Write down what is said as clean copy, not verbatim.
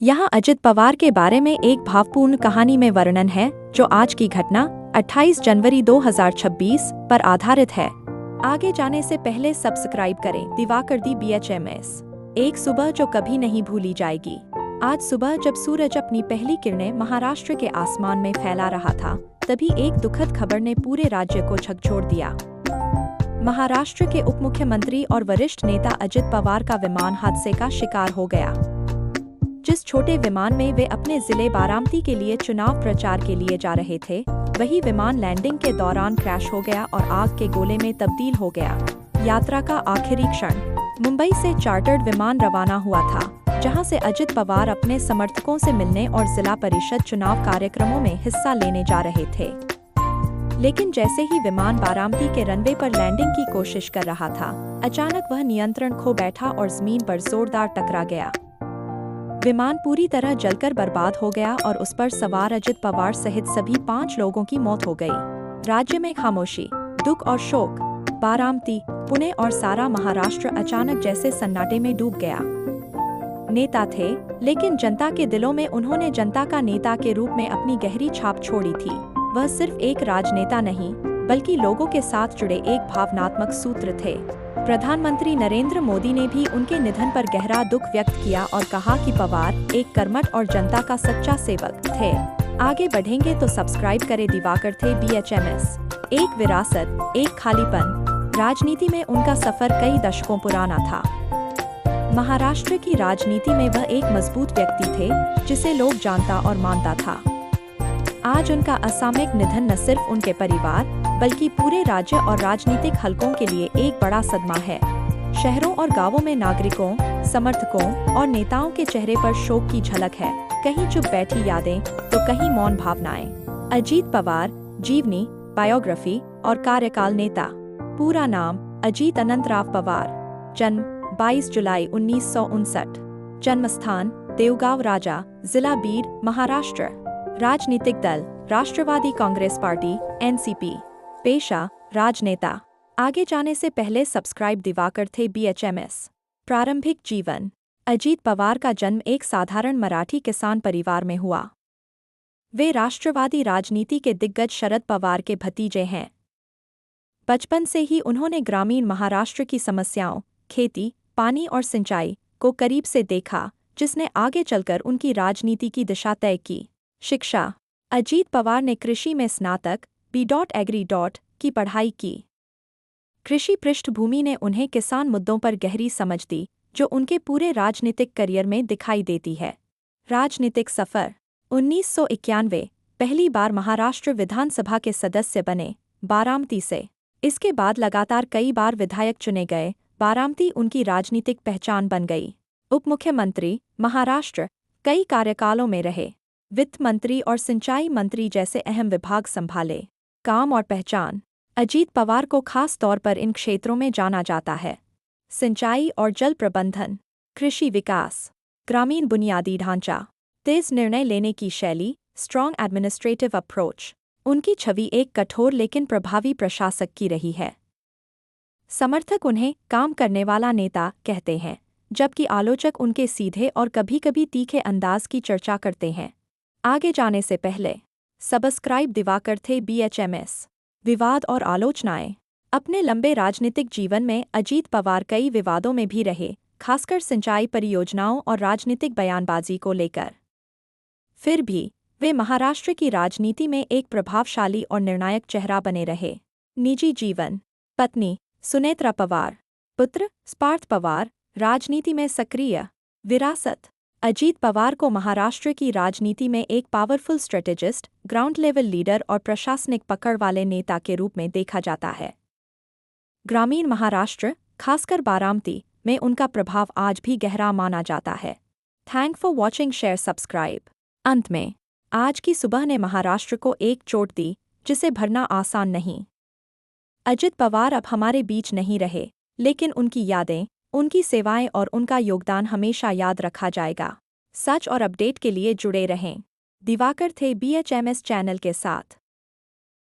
यहाँ अजित पवार के बारे में एक भावपूर्ण कहानी में वर्णन है जो आज की घटना 28 जनवरी 2026 पर आधारित है। आगे जाने से पहले सब्सक्राइब करें दिवाकर दी BHMS। एक सुबह जो कभी नहीं भूली जाएगी। आज सुबह जब सूरज अपनी पहली किरणें महाराष्ट्र के आसमान में फैला रहा था, तभी एक दुखद खबर ने पूरे राज्य को झकझोर दिया। महाराष्ट्र के उप मुख्यमंत्री और वरिष्ठ नेता अजित पवार का विमान हादसे का शिकार हो गया। जिस छोटे विमान में वे अपने जिले बारामती के लिए चुनाव प्रचार के लिए जा रहे थे, वही विमान लैंडिंग के दौरान क्रैश हो गया और आग के गोले में तब्दील हो गया। यात्रा का आखिरी क्षण। मुंबई से चार्टर्ड विमान रवाना हुआ था, जहां से अजित पवार अपने समर्थकों से मिलने और जिला परिषद चुनाव कार्यक्रमों में हिस्सा लेने जा रहे थे। लेकिन जैसे ही विमान बारामती के रनवे पर लैंडिंग की कोशिश कर रहा था, अचानक वह नियंत्रण खो बैठा और जमीन पर जोरदार टकरा गया। विमान पूरी तरह जलकर बर्बाद हो गया और उस पर सवार अजित पवार सहित सभी 5 लोगों की मौत हो गई। राज्य में खामोशी, दुख और शोक। बारामती, पुणे और सारा महाराष्ट्र अचानक जैसे सन्नाटे में डूब गया। नेता थे, लेकिन जनता के दिलों में उन्होंने जनता का नेता के रूप में अपनी गहरी छाप छोड़ी थी। वह सिर्फ एक राजनेता नहीं, बल्कि लोगों के साथ जुड़े एक भावनात्मक सूत्र थे। प्रधानमंत्री नरेंद्र मोदी ने भी उनके निधन पर गहरा दुख व्यक्त किया और कहा कि पवार एक कर्मठ और जनता का सच्चा सेवक थे। आगे बढ़ेंगे तो सब्सक्राइब करें दिवाकर थे BHMS। एक विरासत, एक खालीपन। राजनीति में उनका सफर कई दशकों पुराना था। महाराष्ट्र की राजनीति में वह एक मजबूत व्यक्ति थे, जिसे लोग जानता और मानता था। आज उनका असामयिक निधन न सिर्फ उनके परिवार, बल्कि पूरे राज्य और राजनीतिक हलकों के लिए एक बड़ा सदमा है। शहरों और गांवों में नागरिकों, समर्थकों और नेताओं के चेहरे पर शोक की झलक है। कहीं चुप बैठी यादें, तो कहीं मौन भावनाएं। अजीत पवार, जीवनी, बायोग्राफी और कार्यकाल। नेता। पूरा नाम अजीत अनंतराव पवार। जन्म 22 जुलाई 1959। जन्मस्थान देवगांव राजा, जिला बीड, महाराष्ट्र। राजनीतिक दल राष्ट्रवादी कांग्रेस पार्टी NCP। पेशा राजनेता। आगे जाने से पहले सब्सक्राइब दिवाकर थे BHMS। प्रारंभिक जीवन। अजीत पवार का जन्म एक साधारण मराठी किसान परिवार में हुआ। वे राष्ट्रवादी राजनीति के दिग्गज शरद पवार के भतीजे हैं। बचपन से ही उन्होंने ग्रामीण महाराष्ट्र की समस्याओं, खेती, पानी और सिंचाई को करीब से देखा, जिसने आगे चलकर उनकी राजनीति की दिशा तय की। शिक्षा। अजीत पवार ने कृषि में स्नातक B.Agri. की पढ़ाई की। कृषि पृष्ठभूमि ने उन्हें किसान मुद्दों पर गहरी समझ दी, जो उनके पूरे राजनीतिक करियर में दिखाई देती है। राजनीतिक सफर। 1991 पहली बार महाराष्ट्र विधानसभा के सदस्य बने, बारामती से। इसके बाद लगातार कई बार विधायक चुने गए। बारामती उनकी राजनीतिक पहचान बन गई। उप मुख्यमंत्री, महाराष्ट्र, कई कार्यकालों में रहे। वित्त मंत्री और सिंचाई मंत्री जैसे अहम विभाग संभाले। काम और पहचान। अजीत पवार को खास तौर पर इन क्षेत्रों में जाना जाता है। सिंचाई और जल प्रबंधन, कृषि विकास, ग्रामीण बुनियादी ढांचा, तेज निर्णय लेने की शैली, स्ट्रॉन्ग एडमिनिस्ट्रेटिव अप्रोच। उनकी छवि एक कठोर लेकिन प्रभावी प्रशासक की रही है। समर्थक उन्हें काम करने वाला नेता कहते हैं, जबकि आलोचक उनके सीधे और कभी-कभी तीखे अंदाज की चर्चा करते हैं। आगे जाने से पहले सब्सक्राइब दिवाकर थे BHMS। विवाद और आलोचनाएं। अपने लंबे राजनीतिक जीवन में अजीत पवार कई विवादों में भी रहे, खासकर सिंचाई परियोजनाओं और राजनीतिक बयानबाजी को लेकर। फिर भी वे महाराष्ट्र की राजनीति में एक प्रभावशाली और निर्णायक चेहरा बने रहे। निजी जीवन। पत्नी सुनेत्रा पवार। पुत्र पार्थ पवार, राजनीति में सक्रिय। विरासत। अजीत पवार को महाराष्ट्र की राजनीति में एक powerful strategist, ground level leader और प्रशासनिक पकड़ वाले नेता के रूप में देखा जाता है। ग्रामीण महाराष्ट्र, खासकर बारामती, में उनका प्रभाव आज भी गहरा माना जाता है। Thank for watching, share, subscribe. अंत में, आज की सुबह ने महाराष्ट्र को एक चोट दी, जिसे भरना आसान नहीं। अजित पवार अब हमारे बीच नहीं रहे, लेकिन उनकी यादें, उनकी सेवाएं और उनका योगदान हमेशा याद रखा जाएगा। सच और अपडेट के लिए जुड़े रहें। दिवाकर थे BHMS चैनल के साथ।